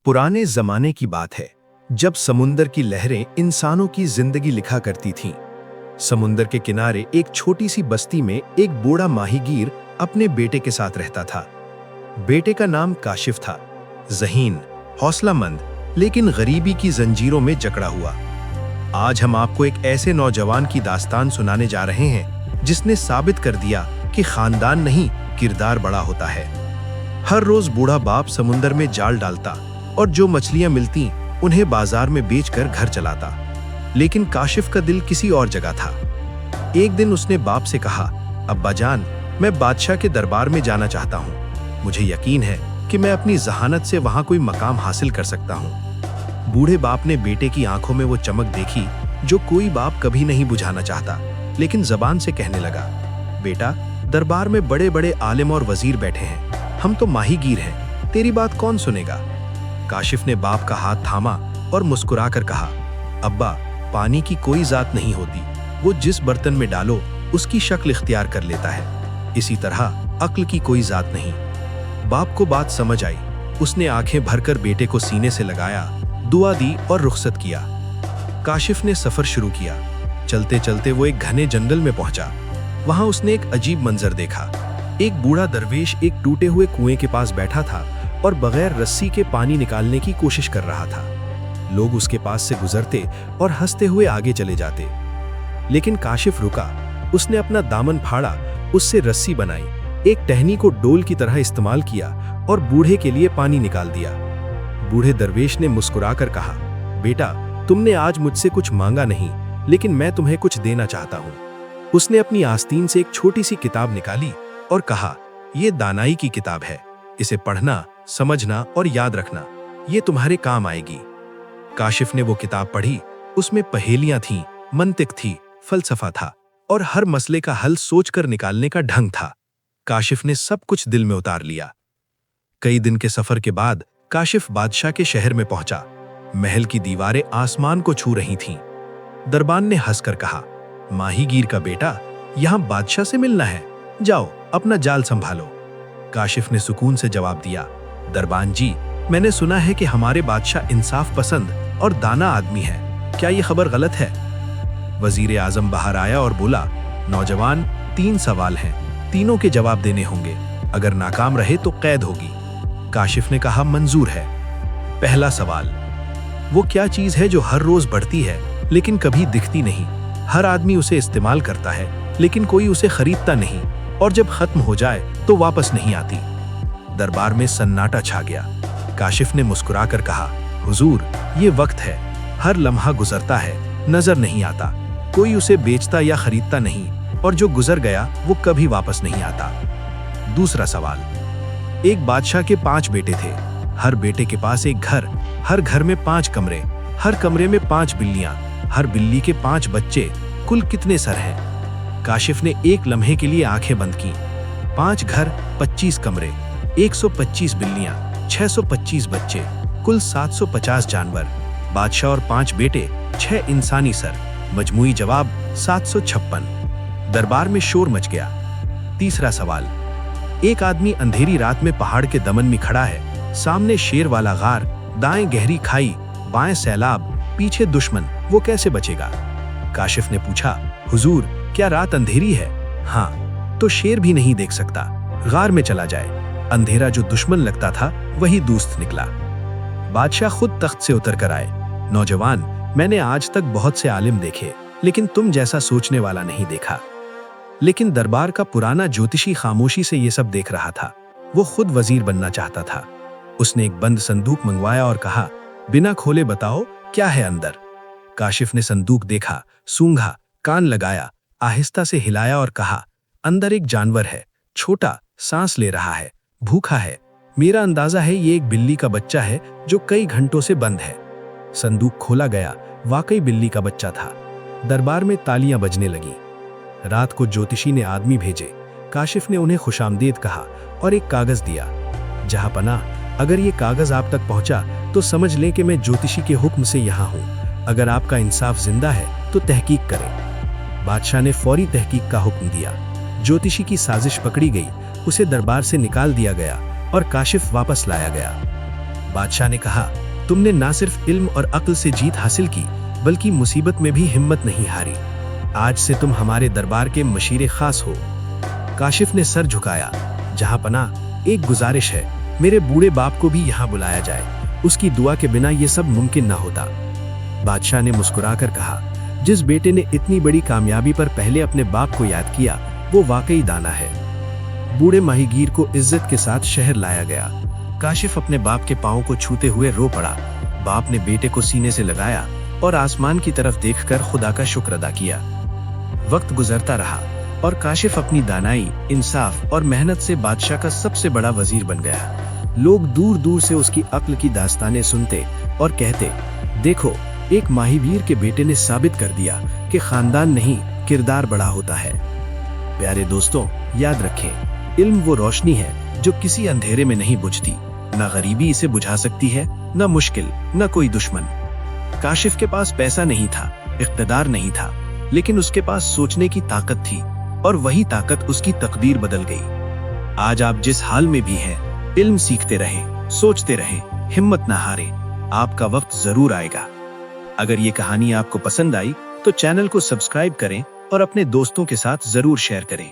पुराने जमाने की बात है जब समुंदर की लहरें इंसानों की जिंदगी लिखा करती थीं। समुंदर के किनारे एक छोटी सी बस्ती में एक बूढ़ा माहीगीर अपने बेटे के साथ रहता था। बेटे का नाम काशिफ था, ज़हीन, हौसलामंद, लेकिन गरीबी की जंजीरों में जकड़ा हुआ। आज हम आपको एक ऐसे नौजवान की दास्तान सुनाने जा रहे हैं जिसने साबित कर दिया कि खानदान नहीं, किरदार बड़ा होता है। हर रोज बूढ़ा बाप समुंदर में जाल डालता और जो मछलियां मिलती उन्हें बाजार में बेचकर घर चलाता, लेकिन काशिफ का दिल किसी और जगह था। एक दिन उसने बाप से कहा, अब्बा जान, मैं बादशाह के दरबार में जाना चाहता हूँ। मुझे यकीन है कि मैं अपनी जहानत से वहां कोई मकाम हासिल कर सकता हूँ। बूढ़े बाप ने बेटे की आंखों में वो चमक देखी जो कोई बाप कभी नहीं बुझाना चाहता, लेकिन जबान से कहने लगा, बेटा, दरबार में बड़े बड़े आलिम और वजीर बैठे हैं, हम तो माहीगीर हैं, तेरी बात कौन सुनेगा। काशिफ ने बाप का हाथ थामा और मुस्कुराकर कहा, अब्बा, पानी की कोई जात नहीं होती, वो जिस बर्तन में डालो उसकी शक्ल इख्तियार कर लेता है। इसी तरह अक्ल की कोई जात नहीं। बाप को बात समझ आई। उसने आंखें भरकर बेटे को सीने से लगाया, दुआ दी और रुखसत किया। काशिफ ने सफर शुरू किया। चलते चलते वो एक घने जंगल में पहुंचा। वहां उसने एक अजीब मंजर देखा। एक बूढ़ा दरवेश एक टूटे हुए कुएं के पास बैठा था और बगैर रस्सी के पानी निकालने की कोशिश कर रहा था। लोग उसके पास से गुजरते और हंसते हुए आगे चले जाते, लेकिन काशिफ रुका। उसने अपना दामन फाड़ा, उससे रस्सी बनाई, एक टहनी को डोल की तरह इस्तेमाल किया और बूढ़े के लिए पानी निकाल दिया। बूढ़े दरवेश ने मुस्कुराकर कहा, बेटा, तुमने आज मुझसे कुछ मांगा नहीं, लेकिन मैं तुम्हें कुछ देना चाहता हूँ। उसने अपनी आस्तीन से एक छोटी सी किताब निकाली और कहा, यह दानाई की किताब है, इसे पढ़ना, समझना और याद रखना, ये तुम्हारे काम आएगी। काशिफ ने वो किताब पढ़ी। उसमें पहेलियां थीं, मंतिक थी, फलसफा था और हर मसले का हल सोचकर निकालने का ढंग था। काशिफ ने सब कुछ दिल में उतार लिया। कई दिन के सफर के बाद काशिफ बादशाह के शहर में पहुंचा। महल की दीवारें आसमान को छू रही थीं। दरबान ने हंसकर कहा, माहीगीर का बेटा, यहां बादशाह से मिलना है, जाओ अपना जाल संभालो। काशिफ ने सुकून से जवाब दिया, दरबान जी, मैंने सुना है कि हमारे बादशाह इंसाफ पसंद और दाना आदमी है, क्या ये खबर गलत है। वजीर आजम बाहर आया और बोला, नौजवान, 3 सवाल हैं, तीनों के जवाब देने होंगे, अगर नाकाम रहे तो कैद होगी। काशिफ ने कहा, मंजूर है। पहला सवाल, वो क्या चीज है जो हर रोज बढ़ती है लेकिन कभी दिखती नहीं। हर आदमी उसे इस्तेमाल करता है लेकिन कोई उसे खरीदता नहीं, और जब खत्म हो जाए तो वापस नहीं आती। दरबार में सन्नाटा छा गया। काशिफ ने मुस्कुराकर कहा, हुजूर, ये वक्त है, हर लम्हा गुजरता है, नजर नहीं आता, कोई उसे बेचता या खरीदता नहीं, और जो गुजर गया वो कभी वापस नहीं आता। दूसरा सवाल, एक बादशाह के 5 बेटे थे, हर बेटे के पास एक घर, हर घर में 5 कमरे, हर कमरे में 5 बिल्लियां, हर बिल्ली के 5 बच्चे, कुल कितने सर हैं। काशिफ ने एक लम्हे के लिए आंखें बंद की। 5 घर, 25 कमरे, 125 बिल्लियां, 625 बच्चे, कुल 750 जानवर, बादशाह और 5 बेटे, 6 इंसानी सर, मजमूई जवाब 756। दरबार में शोर मच गया। तीसरा सवाल, एक आदमी अंधेरी रात में पहाड़ के दमन में खड़ा है, सामने शेर वाला गार, दाएं गहरी खाई, बाएं सैलाब, पीछे दुश्मन, वो कैसे बचेगा। काशिफ ने पूछा, हुजूर, क्या रात अंधेरी है। हाँ, तो शेर भी नहीं देख सकता, गार में चला जाए। अंधेरा जो दुश्मन लगता था वही दोस्त निकला। बादशाह खुद तख्त से उतर कर आए, नौजवान, मैंने आज तक बहुत से आलिम देखे, लेकिन तुम जैसा सोचने वाला नहीं देखा। लेकिन दरबार का पुराना ज्योतिषी खामोशी से ये सब देख रहा था। वो खुद वजीर बनना चाहता था। उसने एक बंद संदूक मंगवाया और कहा, बिना खोले बताओ क्या है अंदर। काशिफ ने संदूक देखा, सूंघा, कान लगाया, आहिस्ता से हिलाया और कहा, अंदर एक जानवर है, छोटा, सांस ले रहा है, भूखा है। मेरा अंदाजा है ये एक बिल्ली का बच्चा है जो कई घंटों से बंद है। संदूक खोला गया, वाकई बिल्ली का बच्चा था। दरबार में तालियां बजने लगी। रात को ज्योतिषी ने आदमी भेजे। काशिफ ने उन्हें खुशामदीद कहा और एक कागज दिया, जहां पना, अगर ये कागज आप तक पहुंचा तो समझ लें कि मैं ज्योतिषी के हुक्म से यहाँ हूँ। अगर आपका इंसाफ जिंदा है तो तहकीक करें। बादशाह ने फौरी तहकीक का हुक्म दिया। ज्योतिषी की साजिश पकड़ी गई, उसे दरबार से निकाल दिया गया और काशिफ वापस लाया गया। बादशाह ने कहा, तुमने ना सिर्फ इल्म और अक्ल से जीत हासिल की, बल्कि मुसीबत में भी हिम्मत नहीं हारी। आज से तुम हमारे दरबार के मशीरे खास हो। काशिफ ने सर झुकाया, जहां पनाह, एक गुजारिश है, मेरे बूढ़े बाप को भी यहाँ बुलाया जाए, उसकी दुआ के बिना ये सब मुमकिन ना होता। बादशाह ने मुस्कुराकर कहा, जिस बेटे ने इतनी बड़ी कामयाबी पर पहले अपने बाप को याद किया, वो वाकई दाना है। बूढ़े माहीगीर को इज्जत के साथ शहर लाया गया। काशिफ अपने बाप के पांव को छूते हुए रो पड़ा। बाप ने बेटे को सीने से लगाया और आसमान की तरफ देखकर खुदा का शुक्र अदा किया। वक्त गुजरता रहा और काशिफ अपनी दानाई, इंसाफ और मेहनत से बादशाह का सबसे बड़ा वजीर बन गया। लोग दूर दूर से उसकी अक्ल की दास्तानें सुनते और कहते, देखो, एक माहीवीर के बेटे ने साबित कर दिया कि खानदान नहीं, किरदार बड़ा होता है। प्यारे दोस्तों, याद रखें, इल्म वो रोशनी है जो किसी अंधेरे में नहीं बुझती। ना गरीबी इसे बुझा सकती है, ना मुश्किल, ना कोई दुश्मन। काशिफ के पास पैसा नहीं था, इख्तिदार नहीं था, लेकिन उसके पास सोचने की ताकत थी, और वही ताकत उसकी तकदीर बदल गई। आज आप जिस हाल में भी हैं, इल्म सीखते रहें, सोचते रहें, हिम्मत ना हारें। आपका वक्त जरूर आएगा। अगर ये कहानी आपको पसंद आई तो चैनल को सब्सक्राइब करें और अपने दोस्तों के साथ जरूर शेयर करें।